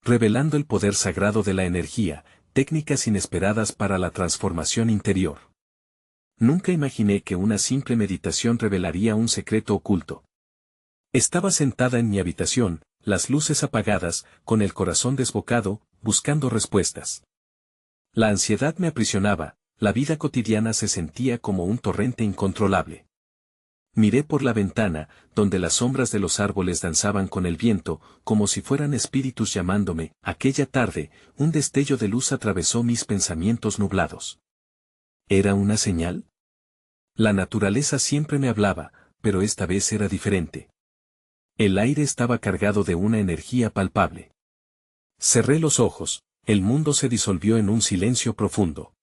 revelando el poder sagrado de la energía, técnicas inesperadas para la transformación interior. Nunca imaginé que una simple meditación revelaría un secreto oculto. Estaba sentada en mi habitación, las luces apagadas, con el corazón desbocado, buscando respuestas. La ansiedad me aprisionaba, la vida cotidiana se sentía como un torrente incontrolable. Miré por la ventana, donde las sombras de los árboles danzaban con el viento, como si fueran espíritus llamándome. Aquella tarde, un destello de luz atravesó mis pensamientos nublados. ¿Era una señal? La naturaleza siempre me hablaba, pero esta vez era diferente. El aire estaba cargado de una energía palpable. Cerré los ojos, el mundo se disolvió en un silencio profundo.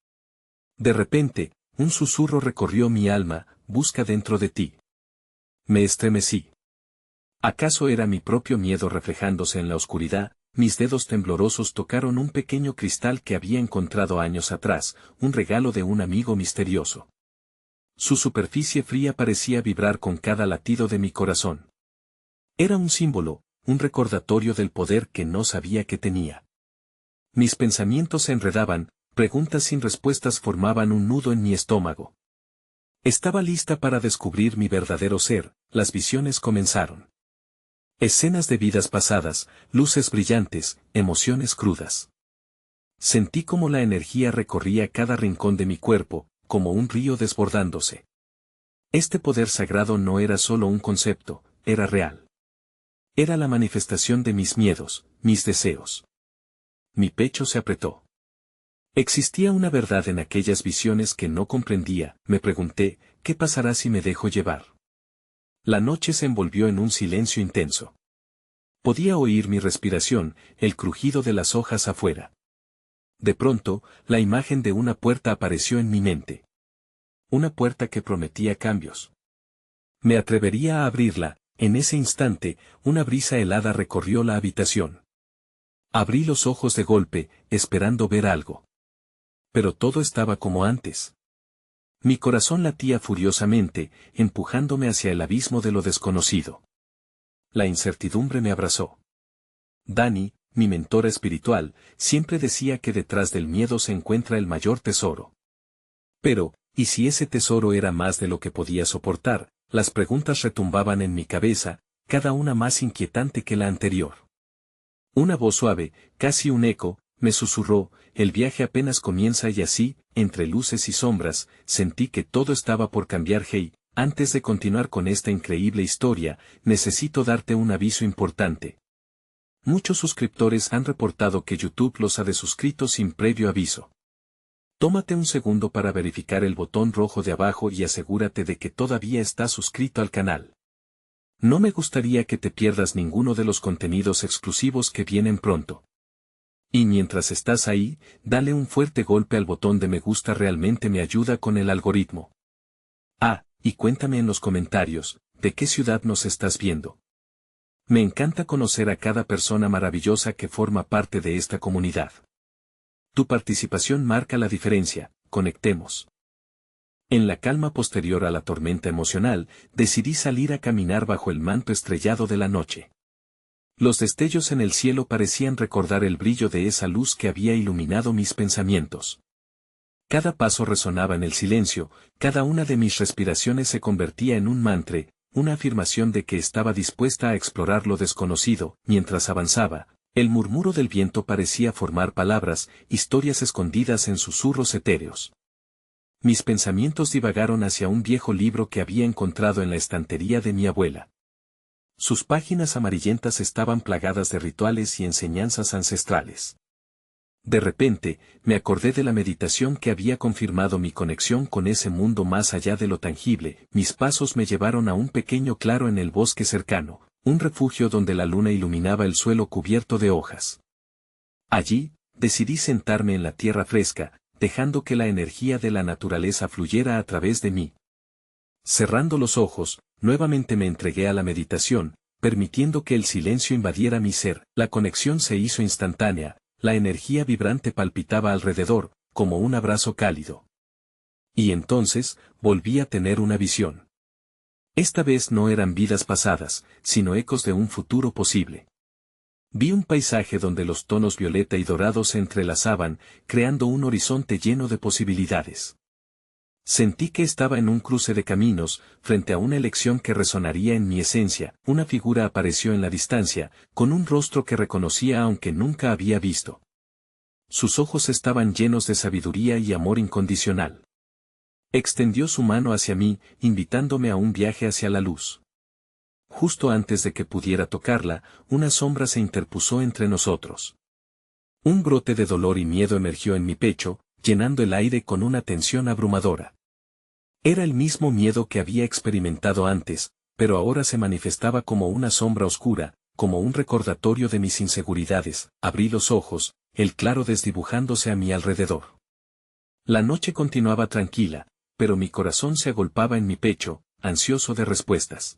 De repente, un susurro recorrió mi alma: busca dentro de ti. Me estremecí. ¿Acaso era mi propio miedo reflejándose en la oscuridad? Mis dedos temblorosos tocaron un pequeño cristal que había encontrado años atrás, un regalo de un amigo misterioso. Su superficie fría parecía vibrar con cada latido de mi corazón. Era un símbolo, un recordatorio del poder que no sabía que tenía. Mis pensamientos se enredaban, preguntas sin respuestas formaban un nudo en mi estómago. Estaba lista para descubrir mi verdadero ser. Las visiones comenzaron. Escenas de vidas pasadas, luces brillantes, emociones crudas. Sentí como la energía recorría cada rincón de mi cuerpo, como un río desbordándose. Este poder sagrado no era solo un concepto, era real. Era la manifestación de mis miedos, mis deseos. Mi pecho se apretó. Existía una verdad en aquellas visiones que no comprendía. Me pregunté, ¿qué pasará si me dejo llevar? La noche se envolvió en un silencio intenso. Podía oír mi respiración, el crujido de las hojas afuera. De pronto, la imagen de una puerta apareció en mi mente. Una puerta que prometía cambios. Me atrevería a abrirla. En ese instante, una brisa helada recorrió la habitación. Abrí los ojos de golpe, esperando ver algo. Pero todo estaba como antes. Mi corazón latía furiosamente, empujándome hacia el abismo de lo desconocido. La incertidumbre me abrazó. Dani, mi mentora espiritual, siempre decía que detrás del miedo se encuentra el mayor tesoro. Pero, ¿y si ese tesoro era más de lo que podía soportar? Las preguntas retumbaban en mi cabeza, cada una más inquietante que la anterior. Una voz suave, casi un eco, me susurró: el viaje apenas comienza. Y así, entre luces y sombras, sentí que todo estaba por cambiar. Hey, antes de continuar con esta increíble historia, necesito darte un aviso importante. Muchos suscriptores han reportado que YouTube los ha desuscrito sin previo aviso. Tómate un segundo para verificar el botón rojo de abajo y asegúrate de que todavía estás suscrito al canal. No me gustaría que te pierdas ninguno de los contenidos exclusivos que vienen pronto. Y mientras estás ahí, dale un fuerte golpe al botón de me gusta, realmente me ayuda con el algoritmo. Ah, y cuéntame en los comentarios, ¿de qué ciudad nos estás viendo? Me encanta conocer a cada persona maravillosa que forma parte de esta comunidad. Tu participación marca la diferencia. Conectemos. En la calma posterior a la tormenta emocional, decidí salir a caminar bajo el manto estrellado de la noche. Los destellos en el cielo parecían recordar el brillo de esa luz que había iluminado mis pensamientos. Cada paso resonaba en el silencio, cada una de mis respiraciones se convertía en un mantra, una afirmación de que estaba dispuesta a explorar lo desconocido. Mientras avanzaba, el murmuro del viento parecía formar palabras, historias escondidas en susurros etéreos. Mis pensamientos divagaron hacia un viejo libro que había encontrado en la estantería de mi abuela. Sus páginas amarillentas estaban plagadas de rituales y enseñanzas ancestrales. De repente, me acordé de la meditación que había confirmado mi conexión con ese mundo más allá de lo tangible. Mis pasos me llevaron a un pequeño claro en el bosque cercano, un refugio donde la luna iluminaba el suelo cubierto de hojas. Allí, decidí sentarme en la tierra fresca, dejando que la energía de la naturaleza fluyera a través de mí. Cerrando los ojos, nuevamente me entregué a la meditación, permitiendo que el silencio invadiera mi ser. La conexión se hizo instantánea, la energía vibrante palpitaba alrededor, como un abrazo cálido. Y entonces, volví a tener una visión. Esta vez no eran vidas pasadas, sino ecos de un futuro posible. Vi un paisaje donde los tonos violeta y dorado se entrelazaban, creando un horizonte lleno de posibilidades. Sentí que estaba en un cruce de caminos, frente a una elección que resonaría en mi esencia. Una figura apareció en la distancia, con un rostro que reconocía aunque nunca había visto. Sus ojos estaban llenos de sabiduría y amor incondicional. Extendió su mano hacia mí, invitándome a un viaje hacia la luz. Justo antes de que pudiera tocarla, una sombra se interpuso entre nosotros. Un brote de dolor y miedo emergió en mi pecho, llenando el aire con una tensión abrumadora. Era el mismo miedo que había experimentado antes, pero ahora se manifestaba como una sombra oscura, como un recordatorio de mis inseguridades. Abrí los ojos, el claro desdibujándose a mi alrededor. La noche continuaba tranquila, pero mi corazón se agolpaba en mi pecho, ansioso de respuestas.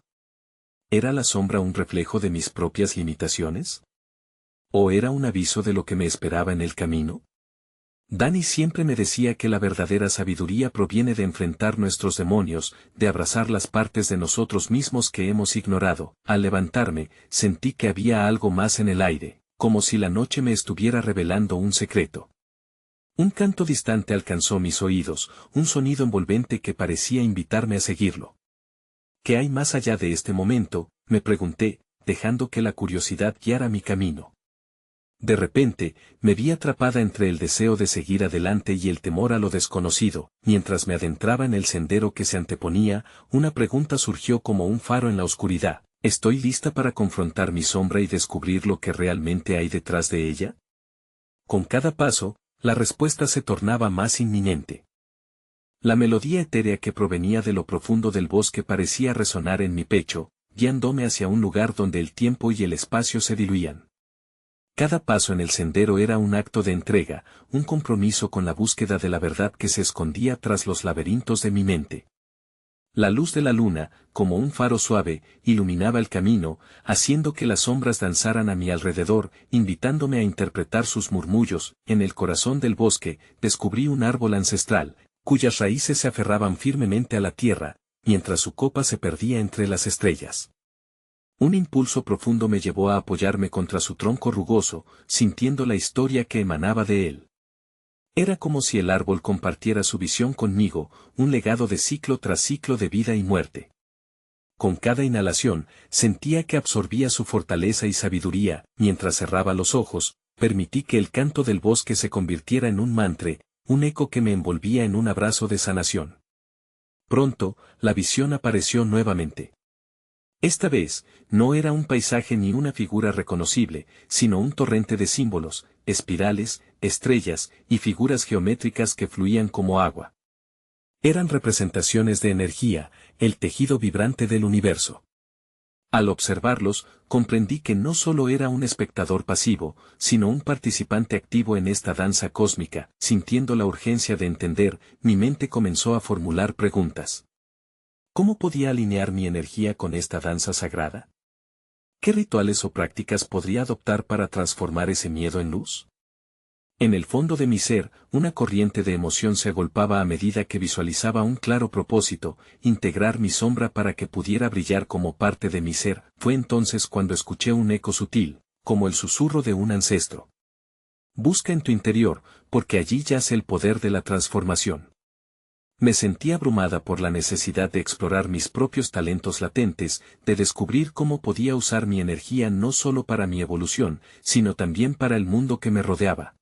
¿Era la sombra un reflejo de mis propias limitaciones? ¿O era un aviso de lo que me esperaba en el camino? Dani siempre me decía que la verdadera sabiduría proviene de enfrentar nuestros demonios, de abrazar las partes de nosotros mismos que hemos ignorado. Al levantarme, sentí que había algo más en el aire, como si la noche me estuviera revelando un secreto. Un canto distante alcanzó mis oídos, un sonido envolvente que parecía invitarme a seguirlo. ¿Qué hay más allá de este momento?, me pregunté, dejando que la curiosidad guiara mi camino. De repente, me vi atrapada entre el deseo de seguir adelante y el temor a lo desconocido. Mientras me adentraba en el sendero que se anteponía, una pregunta surgió como un faro en la oscuridad. ¿Estoy lista para confrontar mi sombra y descubrir lo que realmente hay detrás de ella? Con cada paso, la respuesta se tornaba más inminente. La melodía etérea que provenía de lo profundo del bosque parecía resonar en mi pecho, guiándome hacia un lugar donde el tiempo y el espacio se diluían. Cada paso en el sendero era un acto de entrega, un compromiso con la búsqueda de la verdad que se escondía tras los laberintos de mi mente. La luz de la luna, como un faro suave, iluminaba el camino, haciendo que las sombras danzaran a mi alrededor, invitándome a interpretar sus murmullos. En el corazón del bosque, descubrí un árbol ancestral, cuyas raíces se aferraban firmemente a la tierra, mientras su copa se perdía entre las estrellas. Un impulso profundo me llevó a apoyarme contra su tronco rugoso, sintiendo la historia que emanaba de él. Era como si el árbol compartiera su visión conmigo, un legado de ciclo tras ciclo de vida y muerte. Con cada inhalación, sentía que absorbía su fortaleza y sabiduría. Mientras cerraba los ojos, permití que el canto del bosque se convirtiera en un mantra, un eco que me envolvía en un abrazo de sanación. Pronto, la visión apareció nuevamente. Esta vez, no era un paisaje ni una figura reconocible, sino un torrente de símbolos, espirales, estrellas y figuras geométricas que fluían como agua. Eran representaciones de energía, el tejido vibrante del universo. Al observarlos, comprendí que no solo era un espectador pasivo, sino un participante activo en esta danza cósmica. Sintiendo la urgencia de entender, mi mente comenzó a formular preguntas. ¿Cómo podía alinear mi energía con esta danza sagrada? ¿Qué rituales o prácticas podría adoptar para transformar ese miedo en luz? En el fondo de mi ser, una corriente de emoción se agolpaba a medida que visualizaba un claro propósito, integrar mi sombra para que pudiera brillar como parte de mi ser. Fue entonces cuando escuché un eco sutil, como el susurro de un ancestro. Busca en tu interior, porque allí yace el poder de la transformación. Me sentí abrumada por la necesidad de explorar mis propios talentos latentes, de descubrir cómo podía usar mi energía no solo para mi evolución, sino también para el mundo que me rodeaba.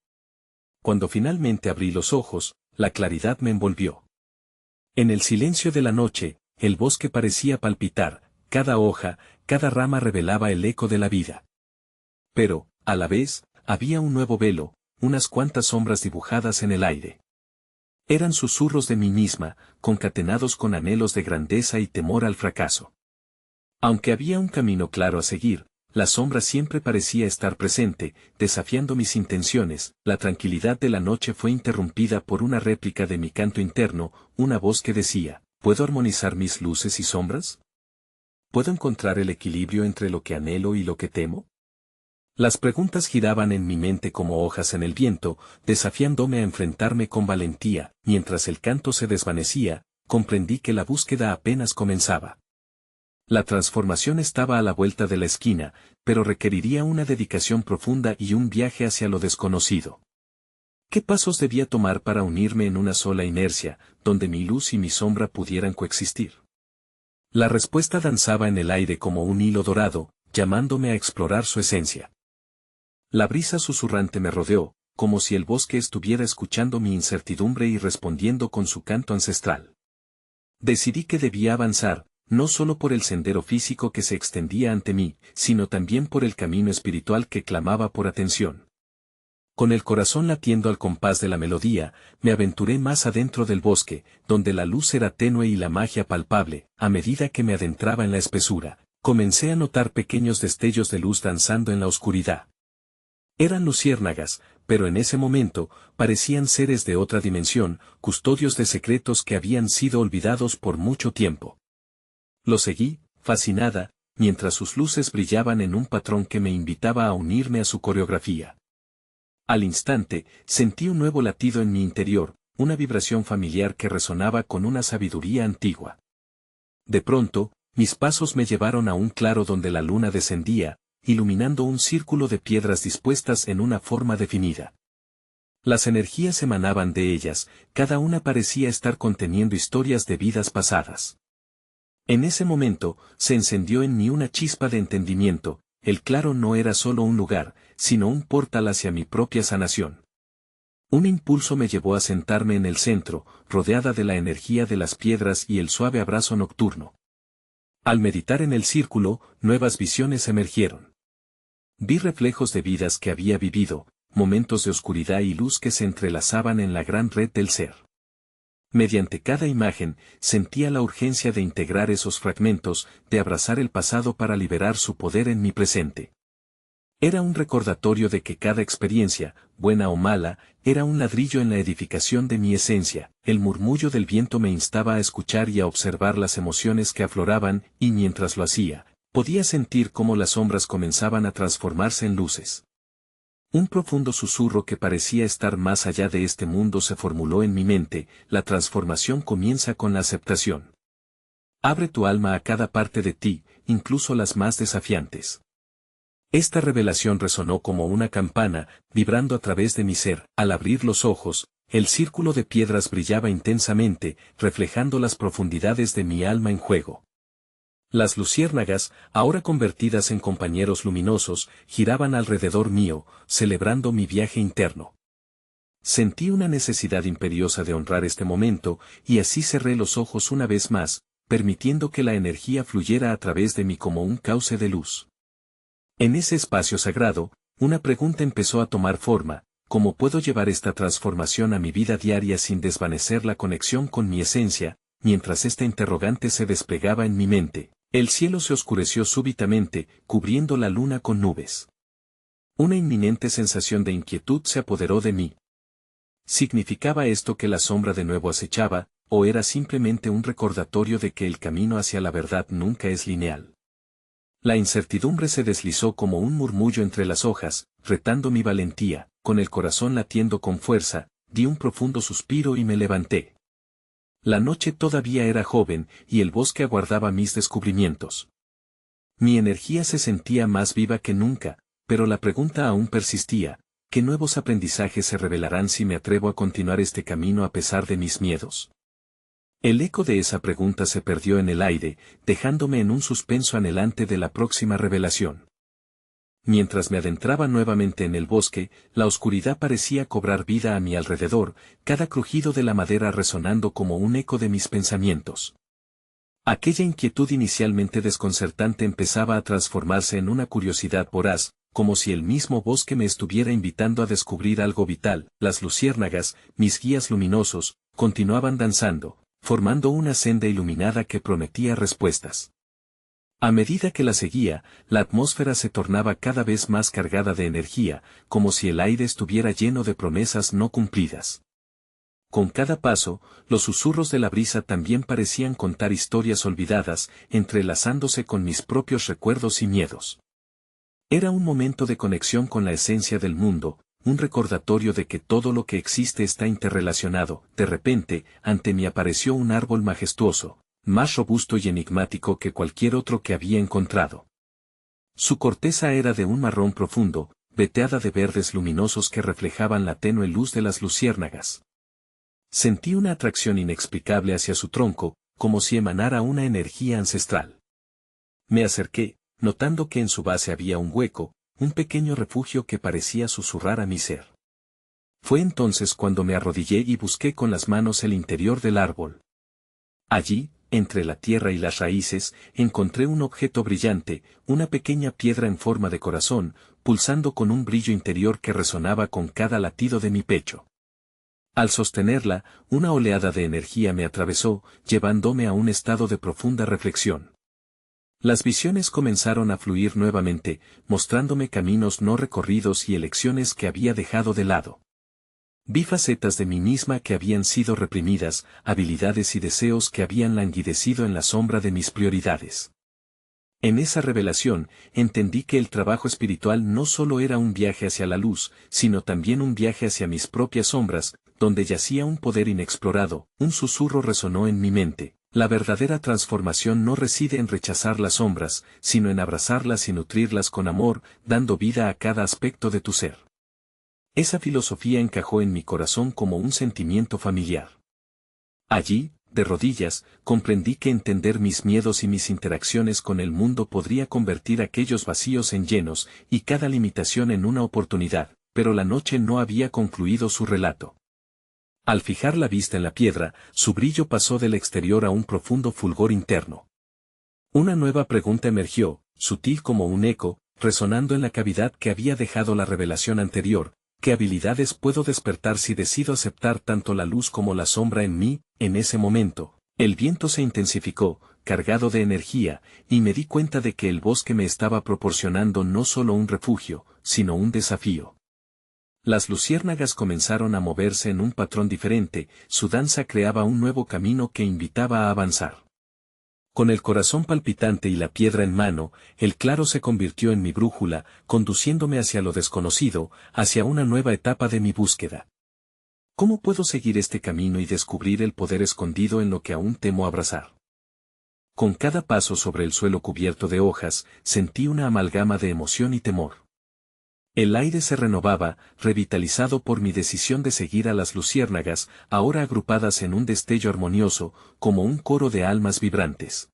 Cuando finalmente abrí los ojos, la claridad me envolvió. En el silencio de la noche, el bosque parecía palpitar, cada hoja, cada rama revelaba el eco de la vida. Pero, a la vez, había un nuevo velo, unas cuantas sombras dibujadas en el aire. Eran susurros de mí misma, concatenados con anhelos de grandeza y temor al fracaso. Aunque había un camino claro a seguir, la sombra siempre parecía estar presente, desafiando mis intenciones. La tranquilidad de la noche fue interrumpida por una réplica de mi canto interno, una voz que decía, ¿puedo armonizar mis luces y sombras? ¿Puedo encontrar el equilibrio entre lo que anhelo y lo que temo? Las preguntas giraban en mi mente como hojas en el viento, desafiándome a enfrentarme con valentía. Mientras el canto se desvanecía, comprendí que la búsqueda apenas comenzaba. La transformación estaba a la vuelta de la esquina, pero requeriría una dedicación profunda y un viaje hacia lo desconocido. ¿Qué pasos debía tomar para unirme en una sola inercia, donde mi luz y mi sombra pudieran coexistir? La respuesta danzaba en el aire como un hilo dorado, llamándome a explorar su esencia. La brisa susurrante me rodeó, como si el bosque estuviera escuchando mi incertidumbre y respondiendo con su canto ancestral. Decidí que debía avanzar, no solo por el sendero físico que se extendía ante mí, sino también por el camino espiritual que clamaba por atención. Con el corazón latiendo al compás de la melodía, me aventuré más adentro del bosque, donde la luz era tenue y la magia palpable. A medida que me adentraba en la espesura, comencé a notar pequeños destellos de luz danzando en la oscuridad. Eran luciérnagas, pero en ese momento, parecían seres de otra dimensión, custodios de secretos que habían sido olvidados por mucho tiempo. Los seguí, fascinada, mientras sus luces brillaban en un patrón que me invitaba a unirme a su coreografía. Al instante, sentí un nuevo latido en mi interior, una vibración familiar que resonaba con una sabiduría antigua. De pronto, mis pasos me llevaron a un claro donde la luna descendía, iluminando un círculo de piedras dispuestas en una forma definida. Las energías emanaban de ellas, cada una parecía estar conteniendo historias de vidas pasadas. En ese momento, se encendió en mí una chispa de entendimiento. El claro no era solo un lugar, sino un portal hacia mi propia sanación. Un impulso me llevó a sentarme en el centro, rodeada de la energía de las piedras y el suave abrazo nocturno. Al meditar en el círculo, nuevas visiones emergieron. Vi reflejos de vidas que había vivido, momentos de oscuridad y luz que se entrelazaban en la gran red del ser. Mediante cada imagen, sentía la urgencia de integrar esos fragmentos, de abrazar el pasado para liberar su poder en mi presente. Era un recordatorio de que cada experiencia, buena o mala, era un ladrillo en la edificación de mi esencia. El murmullo del viento me instaba a escuchar y a observar las emociones que afloraban, y mientras lo hacía, podía sentir cómo las sombras comenzaban a transformarse en luces. Un profundo susurro que parecía estar más allá de este mundo se formuló en mi mente. La transformación comienza con la aceptación. Abre tu alma a cada parte de ti, incluso las más desafiantes. Esta revelación resonó como una campana, vibrando a través de mi ser. Al abrir los ojos, el círculo de piedras brillaba intensamente, reflejando las profundidades de mi alma en juego. Las luciérnagas, ahora convertidas en compañeros luminosos, giraban alrededor mío, celebrando mi viaje interno. Sentí una necesidad imperiosa de honrar este momento, y así cerré los ojos una vez más, permitiendo que la energía fluyera a través de mí como un cauce de luz. En ese espacio sagrado, una pregunta empezó a tomar forma: ¿cómo puedo llevar esta transformación a mi vida diaria sin desvanecer la conexión con mi esencia? Mientras esta interrogante se desplegaba en mi mente, el cielo se oscureció súbitamente, cubriendo la luna con nubes. Una inminente sensación de inquietud se apoderó de mí. ¿Significaba esto que la sombra de nuevo acechaba, o era simplemente un recordatorio de que el camino hacia la verdad nunca es lineal? La incertidumbre se deslizó como un murmullo entre las hojas, retando mi valentía. Con el corazón latiendo con fuerza, di un profundo suspiro y me levanté. La noche todavía era joven, y el bosque aguardaba mis descubrimientos. Mi energía se sentía más viva que nunca, pero la pregunta aún persistía: ¿qué nuevos aprendizajes se revelarán si me atrevo a continuar este camino a pesar de mis miedos? El eco de esa pregunta se perdió en el aire, dejándome en un suspenso anhelante de la próxima revelación. Mientras me adentraba nuevamente en el bosque, la oscuridad parecía cobrar vida a mi alrededor, cada crujido de la madera resonando como un eco de mis pensamientos. Aquella inquietud inicialmente desconcertante empezaba a transformarse en una curiosidad voraz, como si el mismo bosque me estuviera invitando a descubrir algo vital. Las luciérnagas, mis guías luminosos, continuaban danzando, formando una senda iluminada que prometía respuestas. A medida que la seguía, la atmósfera se tornaba cada vez más cargada de energía, como si el aire estuviera lleno de promesas no cumplidas. Con cada paso, los susurros de la brisa también parecían contar historias olvidadas, entrelazándose con mis propios recuerdos y miedos. Era un momento de conexión con la esencia del mundo, un recordatorio de que todo lo que existe está interrelacionado. De repente, ante mí apareció un árbol majestuoso, más robusto y enigmático que cualquier otro que había encontrado. Su corteza era de un marrón profundo, veteada de verdes luminosos que reflejaban la tenue luz de las luciérnagas. Sentí una atracción inexplicable hacia su tronco, como si emanara una energía ancestral. Me acerqué, notando que en su base había un hueco, un pequeño refugio que parecía susurrar a mi ser. Fue entonces cuando me arrodillé y busqué con las manos el interior del árbol. Allí, entre la tierra y las raíces, encontré un objeto brillante, una pequeña piedra en forma de corazón, pulsando con un brillo interior que resonaba con cada latido de mi pecho. Al sostenerla, una oleada de energía me atravesó, llevándome a un estado de profunda reflexión. Las visiones comenzaron a fluir nuevamente, mostrándome caminos no recorridos y elecciones que había dejado de lado. Vi facetas de mí misma que habían sido reprimidas, habilidades y deseos que habían languidecido en la sombra de mis prioridades. En esa revelación, entendí que el trabajo espiritual no solo era un viaje hacia la luz, sino también un viaje hacia mis propias sombras, donde yacía un poder inexplorado. Un susurro resonó en mi mente: la verdadera transformación no reside en rechazar las sombras, sino en abrazarlas y nutrirlas con amor, dando vida a cada aspecto de tu ser. Esa filosofía encajó en mi corazón como un sentimiento familiar. Allí, de rodillas, comprendí que entender mis miedos y mis interacciones con el mundo podría convertir aquellos vacíos en llenos, y cada limitación en una oportunidad, pero la noche no había concluido su relato. Al fijar la vista en la piedra, su brillo pasó del exterior a un profundo fulgor interno. Una nueva pregunta emergió, sutil como un eco, resonando en la cavidad que había dejado la revelación anterior: ¿qué habilidades puedo despertar si decido aceptar tanto la luz como la sombra en mí? En ese momento, el viento se intensificó, cargado de energía, y me di cuenta de que el bosque me estaba proporcionando no solo un refugio, sino un desafío. Las luciérnagas comenzaron a moverse en un patrón diferente, su danza creaba un nuevo camino que invitaba a avanzar. Con el corazón palpitante y la piedra en mano, el claro se convirtió en mi brújula, conduciéndome hacia lo desconocido, hacia una nueva etapa de mi búsqueda. ¿Cómo puedo seguir este camino y descubrir el poder escondido en lo que aún temo abrazar? Con cada paso sobre el suelo cubierto de hojas, sentí una amalgama de emoción y temor. El aire se renovaba, revitalizado por mi decisión de seguir a las luciérnagas, ahora agrupadas en un destello armonioso, como un coro de almas vibrantes.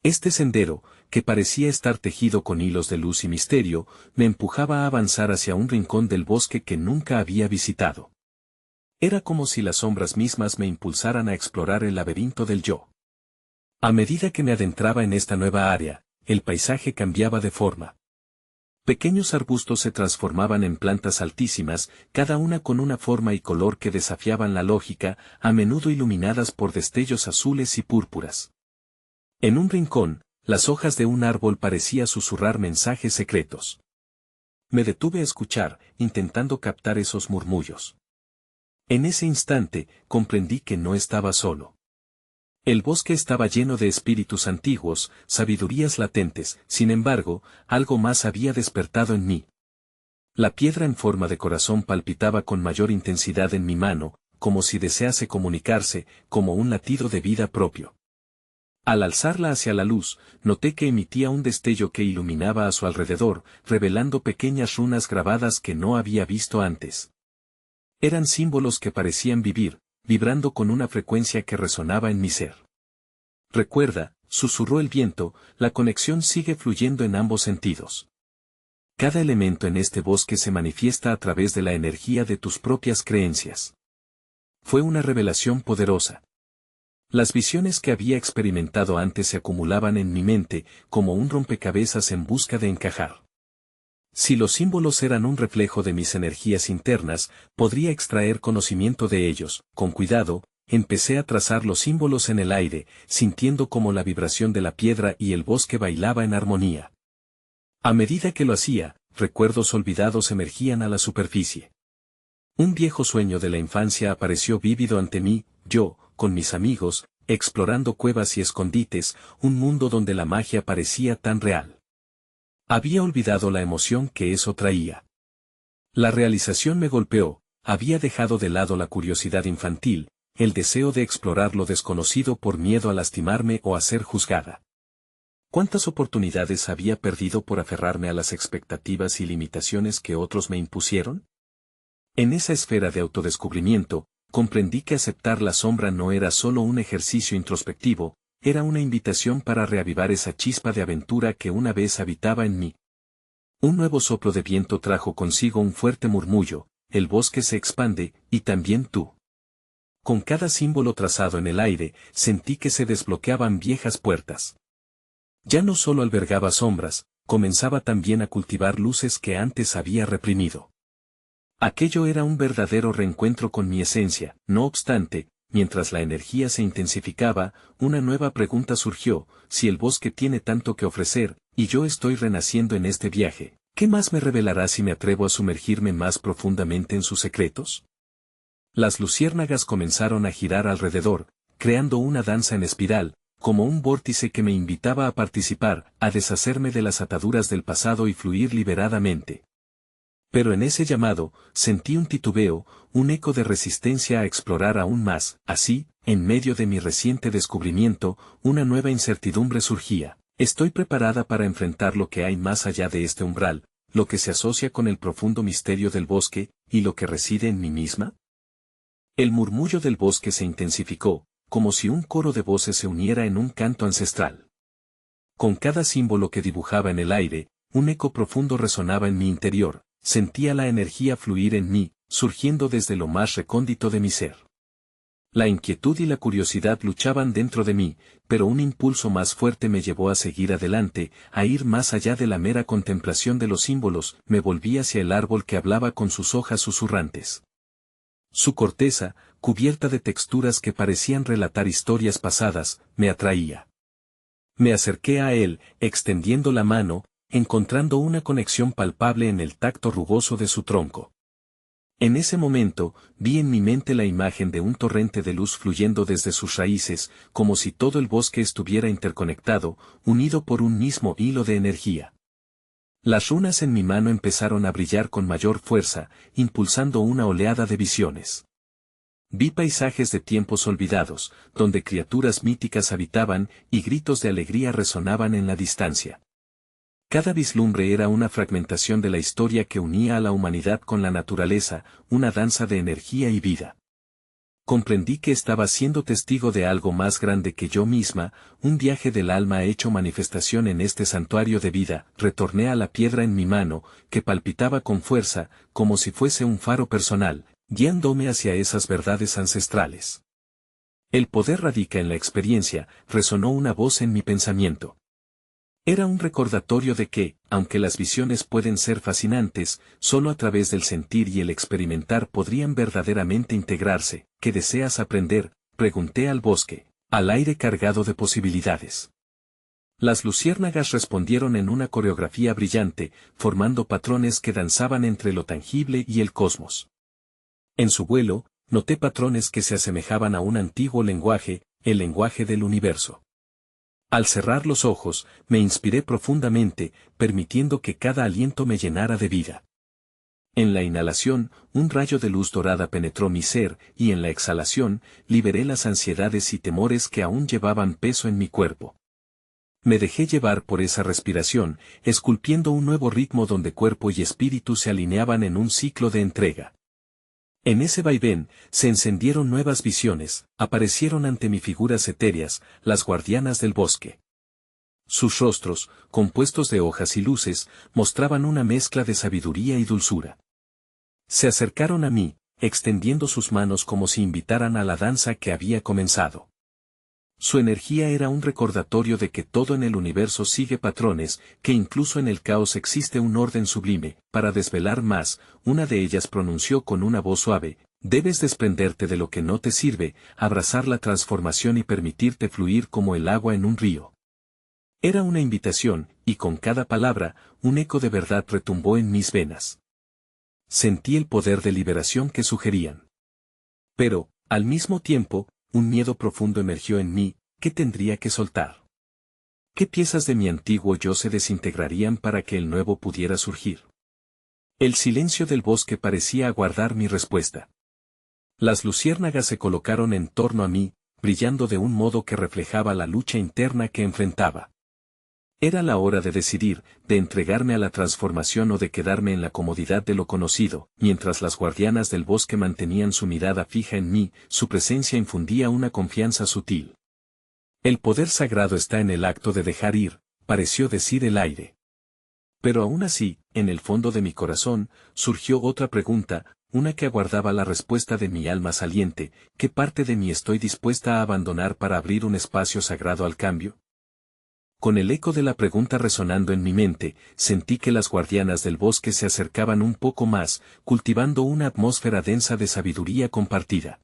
Este sendero, que parecía estar tejido con hilos de luz y misterio, me empujaba a avanzar hacia un rincón del bosque que nunca había visitado. Era como si las sombras mismas me impulsaran a explorar el laberinto del yo. A medida que me adentraba en esta nueva área, el paisaje cambiaba de forma. Pequeños arbustos se transformaban en plantas altísimas, cada una con una forma y color que desafiaban la lógica, a menudo iluminadas por destellos azules y púrpuras. En un rincón, las hojas de un árbol parecían susurrar mensajes secretos. Me detuve a escuchar, intentando captar esos murmullos. En ese instante, comprendí que no estaba solo. El bosque estaba lleno de espíritus antiguos, sabidurías latentes. Sin embargo, algo más había despertado en mí. La piedra en forma de corazón palpitaba con mayor intensidad en mi mano, como si desease comunicarse, como un latido de vida propio. Al alzarla hacia la luz, noté que emitía un destello que iluminaba a su alrededor, revelando pequeñas runas grabadas que no había visto antes. Eran símbolos que parecían vivir, vibrando con una frecuencia que resonaba en mi ser. Recuerda, susurró el viento, la conexión sigue fluyendo en ambos sentidos. Cada elemento en este bosque se manifiesta a través de la energía de tus propias creencias. Fue una revelación poderosa. Las visiones que había experimentado antes se acumulaban en mi mente, como un rompecabezas en busca de encajar. Si los símbolos eran un reflejo de mis energías internas, podría extraer conocimiento de ellos. Con cuidado, empecé a trazar los símbolos en el aire, sintiendo como la vibración de la piedra y el bosque bailaba en armonía. A medida que lo hacía, recuerdos olvidados emergían a la superficie. Un viejo sueño de la infancia apareció vívido ante mí, yo, con mis amigos, explorando cuevas y escondites, un mundo donde la magia parecía tan real. Había olvidado la emoción que eso traía. La realización me golpeó, había dejado de lado la curiosidad infantil, el deseo de explorar lo desconocido por miedo a lastimarme o a ser juzgada. ¿Cuántas oportunidades había perdido por aferrarme a las expectativas y limitaciones que otros me impusieron? En esa esfera de autodescubrimiento, comprendí que aceptar la sombra no era solo un ejercicio introspectivo, era una invitación para reavivar esa chispa de aventura que una vez habitaba en mí. Un nuevo soplo de viento trajo consigo un fuerte murmullo, el bosque se expande, y también tú. Con cada símbolo trazado en el aire, sentí que se desbloqueaban viejas puertas. Ya no solo albergaba sombras, comenzaba también a cultivar luces que antes había reprimido. Aquello era un verdadero reencuentro con mi esencia. No obstante, mientras la energía se intensificaba, una nueva pregunta surgió: si el bosque tiene tanto que ofrecer, y yo estoy renaciendo en este viaje, ¿qué más me revelará si me atrevo a sumergirme más profundamente en sus secretos? Las luciérnagas comenzaron a girar alrededor, creando una danza en espiral, como un vórtice que me invitaba a participar, a deshacerme de las ataduras del pasado y fluir liberadamente. Pero en ese llamado, sentí un titubeo, un eco de resistencia a explorar aún más. Así, en medio de mi reciente descubrimiento, una nueva incertidumbre surgía. ¿Estoy preparada para enfrentar lo que hay más allá de este umbral, lo que se asocia con el profundo misterio del bosque, y lo que reside en mí misma? El murmullo del bosque se intensificó, como si un coro de voces se uniera en un canto ancestral. Con cada símbolo que dibujaba en el aire, un eco profundo resonaba en mi interior. Sentía la energía fluir en mí, surgiendo desde lo más recóndito de mi ser. La inquietud y la curiosidad luchaban dentro de mí, pero un impulso más fuerte me llevó a seguir adelante, a ir más allá de la mera contemplación de los símbolos. Me volví hacia el árbol que hablaba con sus hojas susurrantes. Su corteza, cubierta de texturas que parecían relatar historias pasadas, me atraía. Me acerqué a él, extendiendo la mano, encontrando una conexión palpable en el tacto rugoso de su tronco. En ese momento, vi en mi mente la imagen de un torrente de luz fluyendo desde sus raíces, como si todo el bosque estuviera interconectado, unido por un mismo hilo de energía. Las runas en mi mano empezaron a brillar con mayor fuerza, impulsando una oleada de visiones. Vi paisajes de tiempos olvidados, donde criaturas míticas habitaban, y gritos de alegría resonaban en la distancia. Cada vislumbre era una fragmentación de la historia que unía a la humanidad con la naturaleza, una danza de energía y vida. Comprendí que estaba siendo testigo de algo más grande que yo misma, un viaje del alma hecho manifestación en este santuario de vida. Retorné a la piedra en mi mano, que palpitaba con fuerza, como si fuese un faro personal, guiándome hacia esas verdades ancestrales. El poder radica en la experiencia, resonó una voz en mi pensamiento. Era un recordatorio de que, aunque las visiones pueden ser fascinantes, solo a través del sentir y el experimentar podrían verdaderamente integrarse. ¿Qué deseas aprender?, pregunté al bosque, al aire cargado de posibilidades. Las luciérnagas respondieron en una coreografía brillante, formando patrones que danzaban entre lo tangible y el cosmos. En su vuelo, noté patrones que se asemejaban a un antiguo lenguaje, el lenguaje del universo. Al cerrar los ojos, me inspiré profundamente, permitiendo que cada aliento me llenara de vida. En la inhalación, un rayo de luz dorada penetró mi ser, y en la exhalación, liberé las ansiedades y temores que aún llevaban peso en mi cuerpo. Me dejé llevar por esa respiración, esculpiendo un nuevo ritmo donde cuerpo y espíritu se alineaban en un ciclo de entrega. En ese vaivén, se encendieron nuevas visiones, aparecieron ante mí figuras etéreas, las guardianas del bosque. Sus rostros, compuestos de hojas y luces, mostraban una mezcla de sabiduría y dulzura. Se acercaron a mí, extendiendo sus manos como si invitaran a la danza que había comenzado. Su energía era un recordatorio de que todo en el universo sigue patrones, que incluso en el caos existe un orden sublime. Para desvelar más, una de ellas pronunció con una voz suave: debes desprenderte de lo que no te sirve, abrazar la transformación y permitirte fluir como el agua en un río. Era una invitación, y con cada palabra, un eco de verdad retumbó en mis venas. Sentí el poder de liberación que sugerían. Pero, al mismo tiempo, un miedo profundo emergió en mí. ¿Qué tendría que soltar? ¿Qué piezas de mi antiguo yo se desintegrarían para que el nuevo pudiera surgir? El silencio del bosque parecía aguardar mi respuesta. Las luciérnagas se colocaron en torno a mí, brillando de un modo que reflejaba la lucha interna que enfrentaba. Era la hora de decidir, de entregarme a la transformación o de quedarme en la comodidad de lo conocido, mientras las guardianas del bosque mantenían su mirada fija en mí, su presencia infundía una confianza sutil. El poder sagrado está en el acto de dejar ir, pareció decir el aire. Pero aún así, en el fondo de mi corazón, surgió otra pregunta, una que aguardaba la respuesta de mi alma saliente: ¿qué parte de mí estoy dispuesta a abandonar para abrir un espacio sagrado al cambio? Con el eco de la pregunta resonando en mi mente, sentí que las guardianas del bosque se acercaban un poco más, cultivando una atmósfera densa de sabiduría compartida.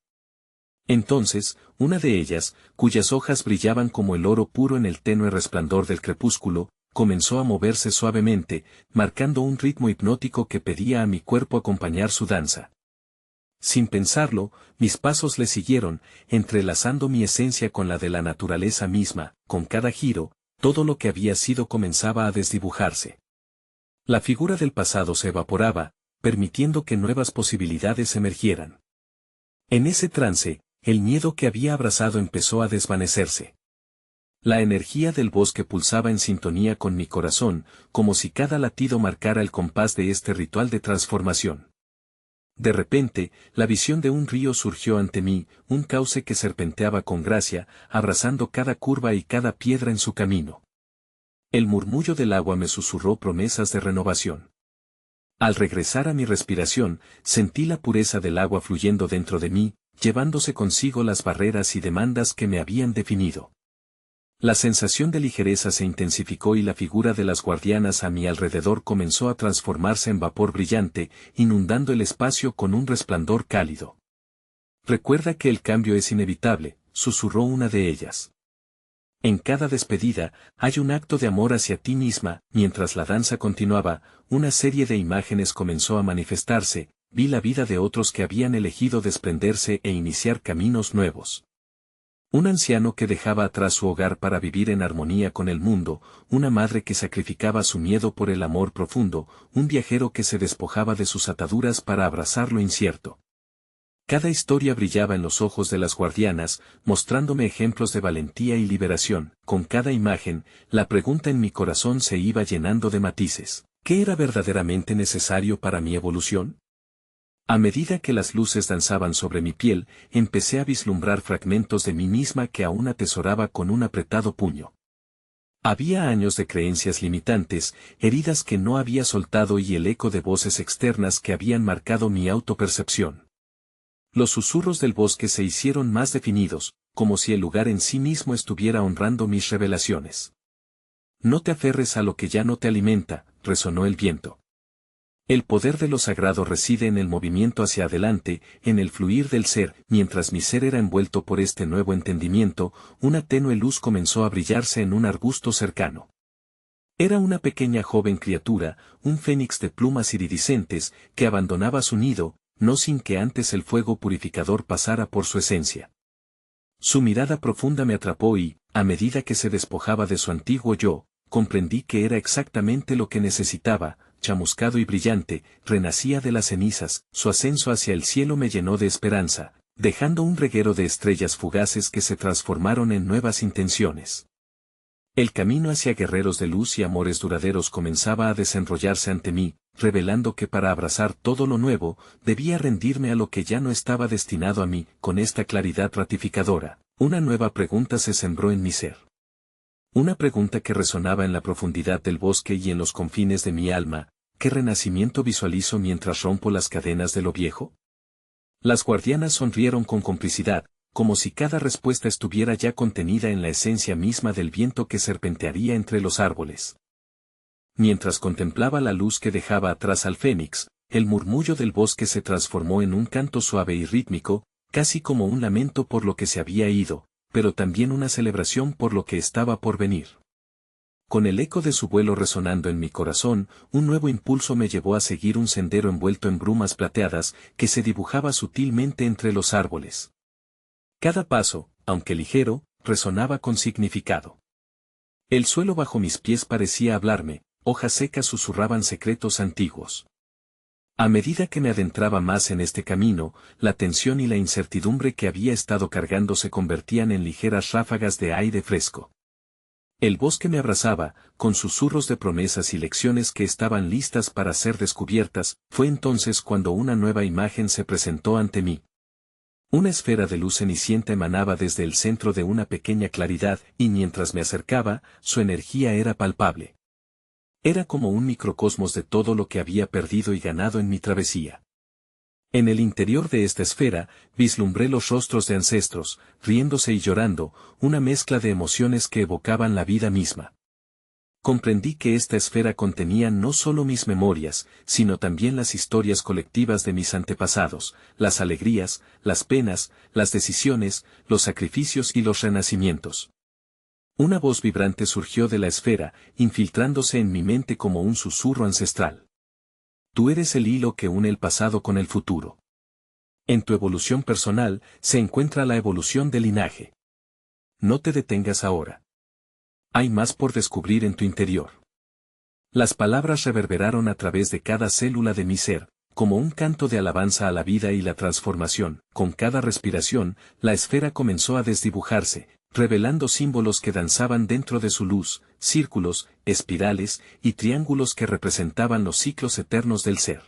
Entonces, una de ellas, cuyas hojas brillaban como el oro puro en el tenue resplandor del crepúsculo, comenzó a moverse suavemente, marcando un ritmo hipnótico que pedía a mi cuerpo acompañar su danza. Sin pensarlo, mis pasos le siguieron, entrelazando mi esencia con la de la naturaleza misma. Con cada giro, todo lo que había sido comenzaba a desdibujarse. La figura del pasado se evaporaba, permitiendo que nuevas posibilidades emergieran. En ese trance, el miedo que había abrazado empezó a desvanecerse. La energía del bosque pulsaba en sintonía con mi corazón, como si cada latido marcara el compás de este ritual de transformación. De repente, la visión de un río surgió ante mí, un cauce que serpenteaba con gracia, abrazando cada curva y cada piedra en su camino. El murmullo del agua me susurró promesas de renovación. Al regresar a mi respiración, sentí la pureza del agua fluyendo dentro de mí, llevándose consigo las barreras y demandas que me habían definido. La sensación de ligereza se intensificó y la figura de las guardianas a mi alrededor comenzó a transformarse en vapor brillante, inundando el espacio con un resplandor cálido. «Recuerda que el cambio es inevitable», susurró una de ellas. «En cada despedida, hay un acto de amor hacia ti misma». Mientras la danza continuaba, una serie de imágenes comenzó a manifestarse, vi la vida de otros que habían elegido desprenderse e iniciar caminos nuevos. Un anciano que dejaba atrás su hogar para vivir en armonía con el mundo, una madre que sacrificaba su miedo por el amor profundo, un viajero que se despojaba de sus ataduras para abrazar lo incierto. Cada historia brillaba en los ojos de las guardianas, mostrándome ejemplos de valentía y liberación. Con cada imagen, la pregunta en mi corazón se iba llenando de matices. ¿Qué era verdaderamente necesario para mi evolución? A medida que las luces danzaban sobre mi piel, empecé a vislumbrar fragmentos de mí misma que aún atesoraba con un apretado puño. Había años de creencias limitantes, heridas que no había soltado y el eco de voces externas que habían marcado mi autopercepción. Los susurros del bosque se hicieron más definidos, como si el lugar en sí mismo estuviera honrando mis revelaciones. «No te aferres a lo que ya no te alimenta», resonó el viento. «El poder de lo sagrado reside en el movimiento hacia adelante, en el fluir del ser». Mientras mi ser era envuelto por este nuevo entendimiento, una tenue luz comenzó a brillarse en un arbusto cercano. Era una pequeña joven criatura, un fénix de plumas iridiscentes, que abandonaba su nido, no sin que antes el fuego purificador pasara por su esencia. Su mirada profunda me atrapó y, a medida que se despojaba de su antiguo yo, comprendí que era exactamente lo que necesitaba. Chamuscado y brillante, renacía de las cenizas. Su ascenso hacia el cielo me llenó de esperanza, dejando un reguero de estrellas fugaces que se transformaron en nuevas intenciones. El camino hacia guerreros de luz y amores duraderos comenzaba a desenrollarse ante mí, revelando que para abrazar todo lo nuevo, debía rendirme a lo que ya no estaba destinado a mí. Con esta claridad ratificadora, una nueva pregunta se sembró en mi ser. Una pregunta que resonaba en la profundidad del bosque y en los confines de mi alma: ¿qué renacimiento visualizo mientras rompo las cadenas de lo viejo? Las guardianas sonrieron con complicidad, como si cada respuesta estuviera ya contenida en la esencia misma del viento que serpentearía entre los árboles. Mientras contemplaba la luz que dejaba atrás al fénix, el murmullo del bosque se transformó en un canto suave y rítmico, casi como un lamento por lo que se había ido, pero también una celebración por lo que estaba por venir. Con el eco de su vuelo resonando en mi corazón, un nuevo impulso me llevó a seguir un sendero envuelto en brumas plateadas que se dibujaba sutilmente entre los árboles. Cada paso, aunque ligero, resonaba con significado. El suelo bajo mis pies parecía hablarme, hojas secas susurraban secretos antiguos. A medida que me adentraba más en este camino, la tensión y la incertidumbre que había estado cargando se convertían en ligeras ráfagas de aire fresco. El bosque me abrazaba, con susurros de promesas y lecciones que estaban listas para ser descubiertas. Fue entonces cuando una nueva imagen se presentó ante mí. Una esfera de luz cenicienta emanaba desde el centro de una pequeña claridad, y mientras me acercaba, su energía era palpable. Era como un microcosmos de todo lo que había perdido y ganado en mi travesía. En el interior de esta esfera, vislumbré los rostros de ancestros, riéndose y llorando, una mezcla de emociones que evocaban la vida misma. Comprendí que esta esfera contenía no solo mis memorias, sino también las historias colectivas de mis antepasados, las alegrías, las penas, las decisiones, los sacrificios y los renacimientos. Una voz vibrante surgió de la esfera, infiltrándose en mi mente como un susurro ancestral. Tú eres el hilo que une el pasado con el futuro. En tu evolución personal, se encuentra la evolución del linaje. No te detengas ahora. Hay más por descubrir en tu interior. Las palabras reverberaron a través de cada célula de mi ser, como un canto de alabanza a la vida y la transformación. Con cada respiración, la esfera comenzó a desdibujarse, revelando símbolos que danzaban dentro de su luz, círculos, espirales y triángulos que representaban los ciclos eternos del ser.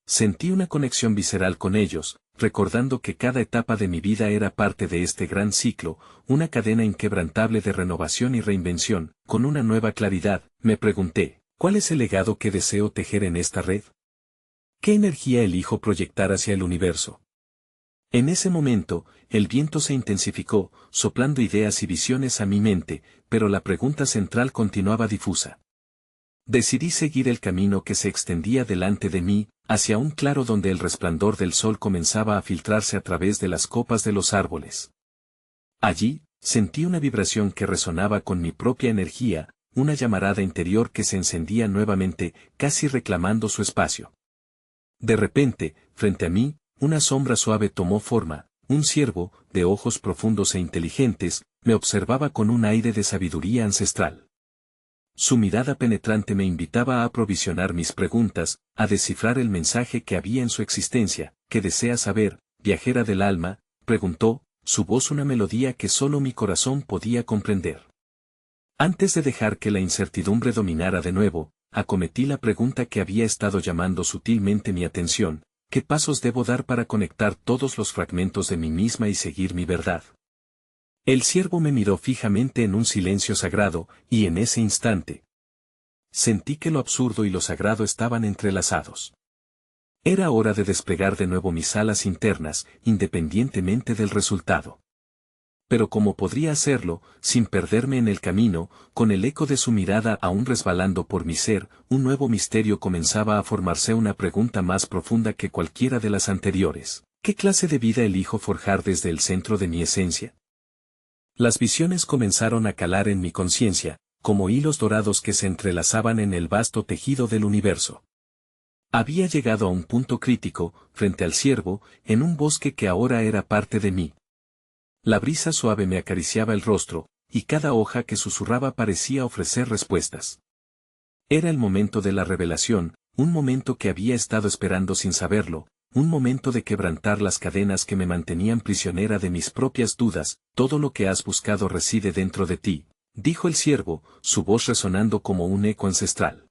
Sentí una conexión visceral con ellos, recordando que cada etapa de mi vida era parte de este gran ciclo, una cadena inquebrantable de renovación y reinvención. Con una nueva claridad, me pregunté, ¿cuál es el legado que deseo tejer en esta red? ¿Qué energía elijo proyectar hacia el universo? En ese momento, el viento se intensificó, soplando ideas y visiones a mi mente, pero la pregunta central continuaba difusa. Decidí seguir el camino que se extendía delante de mí, hacia un claro donde el resplandor del sol comenzaba a filtrarse a través de las copas de los árboles. Allí, sentí una vibración que resonaba con mi propia energía, una llamarada interior que se encendía nuevamente, casi reclamando su espacio. De repente, frente a mí, una sombra suave tomó forma. Un ciervo, de ojos profundos e inteligentes, me observaba con un aire de sabiduría ancestral. Su mirada penetrante me invitaba a aprovisionar mis preguntas, a descifrar el mensaje que había en su existencia. ¿Qué desea saber, viajera del alma?, preguntó, su voz una melodía que solo mi corazón podía comprender. Antes de dejar que la incertidumbre dominara de nuevo, acometí la pregunta que había estado llamando sutilmente mi atención: ¿qué pasos debo dar para conectar todos los fragmentos de mí misma y seguir mi verdad? El ciervo me miró fijamente en un silencio sagrado, y en ese instante sentí que lo absurdo y lo sagrado estaban entrelazados. Era hora de desplegar de nuevo mis alas internas, independientemente del resultado. Pero ¿cómo podría hacerlo, sin perderme en el camino? Con el eco de su mirada aún resbalando por mi ser, un nuevo misterio comenzaba a formarse, una pregunta más profunda que cualquiera de las anteriores. ¿Qué clase de vida elijo forjar desde el centro de mi esencia? Las visiones comenzaron a calar en mi conciencia, como hilos dorados que se entrelazaban en el vasto tejido del universo. Había llegado a un punto crítico, frente al ciervo, en un bosque que ahora era parte de mí. La brisa suave me acariciaba el rostro, y cada hoja que susurraba parecía ofrecer respuestas. Era el momento de la revelación, un momento que había estado esperando sin saberlo, un momento de quebrantar las cadenas que me mantenían prisionera de mis propias dudas. Todo lo que has buscado reside dentro de ti, dijo el ciervo, su voz resonando como un eco ancestral.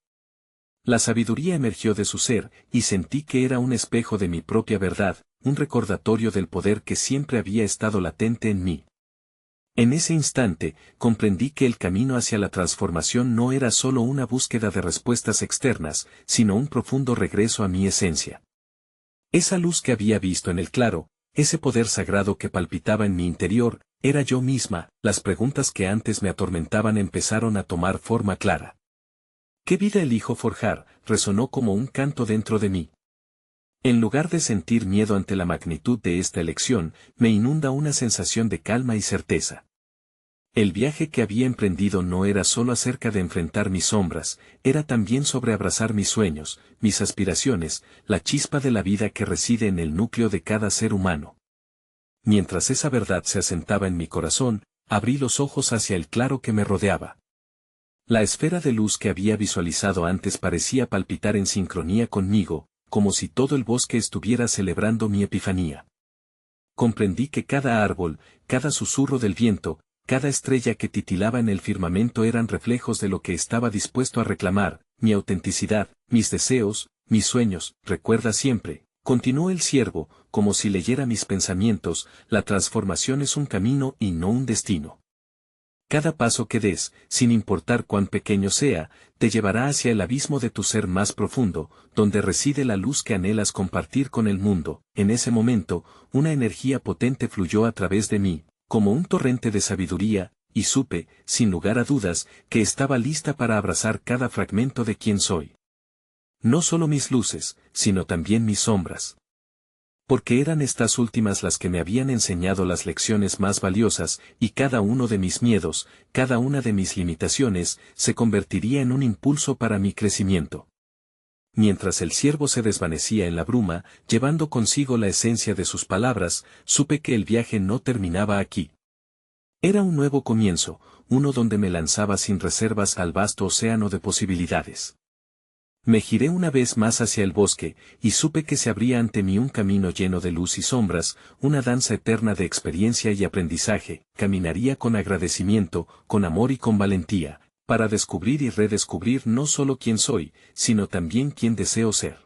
La sabiduría emergió de su ser, y sentí que era un espejo de mi propia verdad, un recordatorio del poder que siempre había estado latente en mí. En ese instante, comprendí que el camino hacia la transformación no era solo una búsqueda de respuestas externas, sino un profundo regreso a mi esencia. Esa luz que había visto en el claro, ese poder sagrado que palpitaba en mi interior, era yo misma. Las preguntas que antes me atormentaban empezaron a tomar forma clara. ¿Qué vida elijo forjar?, resonó como un canto dentro de mí. En lugar de sentir miedo ante la magnitud de esta elección, me inunda una sensación de calma y certeza. El viaje que había emprendido no era solo acerca de enfrentar mis sombras, era también sobre abrazar mis sueños, mis aspiraciones, la chispa de la vida que reside en el núcleo de cada ser humano. Mientras esa verdad se asentaba en mi corazón, abrí los ojos hacia el claro que me rodeaba. La esfera de luz que había visualizado antes parecía palpitar en sincronía conmigo, como si todo el bosque estuviera celebrando mi epifanía. Comprendí que cada árbol, cada susurro del viento, cada estrella que titilaba en el firmamento eran reflejos de lo que estaba dispuesto a reclamar, mi autenticidad, mis deseos, mis sueños. Recuerda siempre, continuó el ciervo, como si leyera mis pensamientos, la transformación es un camino y no un destino. Cada paso que des, sin importar cuán pequeño sea, te llevará hacia el abismo de tu ser más profundo, donde reside la luz que anhelas compartir con el mundo. En ese momento, una energía potente fluyó a través de mí, como un torrente de sabiduría, y supe, sin lugar a dudas, que estaba lista para abrazar cada fragmento de quien soy. No solo mis luces, sino también mis sombras. Porque eran estas últimas las que me habían enseñado las lecciones más valiosas, y cada uno de mis miedos, cada una de mis limitaciones, se convertiría en un impulso para mi crecimiento. Mientras el ciervo se desvanecía en la bruma, llevando consigo la esencia de sus palabras, supe que el viaje no terminaba aquí. Era un nuevo comienzo, uno donde me lanzaba sin reservas al vasto océano de posibilidades. Me giré una vez más hacia el bosque, y supe que se abría ante mí un camino lleno de luz y sombras, una danza eterna de experiencia y aprendizaje. Caminaría con agradecimiento, con amor y con valentía, para descubrir y redescubrir no solo quién soy, sino también quién deseo ser.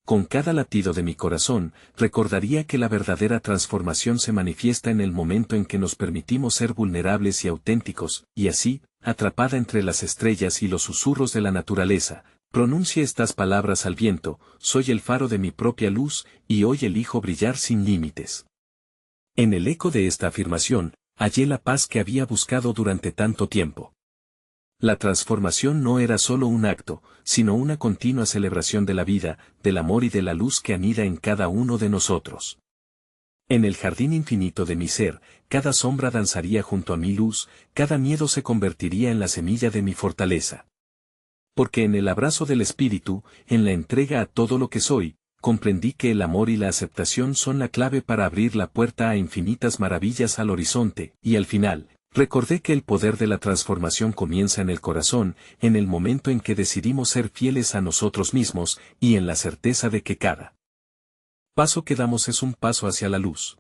Con cada latido de mi corazón, recordaría que la verdadera transformación se manifiesta en el momento en que nos permitimos ser vulnerables y auténticos, y así, atrapada entre las estrellas y los susurros de la naturaleza, pronuncie estas palabras al viento: soy el faro de mi propia luz, y hoy elijo brillar sin límites. En el eco de esta afirmación, hallé la paz que había buscado durante tanto tiempo. La transformación no era solo un acto, sino una continua celebración de la vida, del amor y de la luz que anida en cada uno de nosotros. En el jardín infinito de mi ser, cada sombra danzaría junto a mi luz, cada miedo se convertiría en la semilla de mi fortaleza. Porque en el abrazo del espíritu, en la entrega a todo lo que soy, comprendí que el amor y la aceptación son la clave para abrir la puerta a infinitas maravillas al horizonte, y al final, recordé que el poder de la transformación comienza en el corazón, en el momento en que decidimos ser fieles a nosotros mismos, y en la certeza de que cada paso que damos es un paso hacia la luz.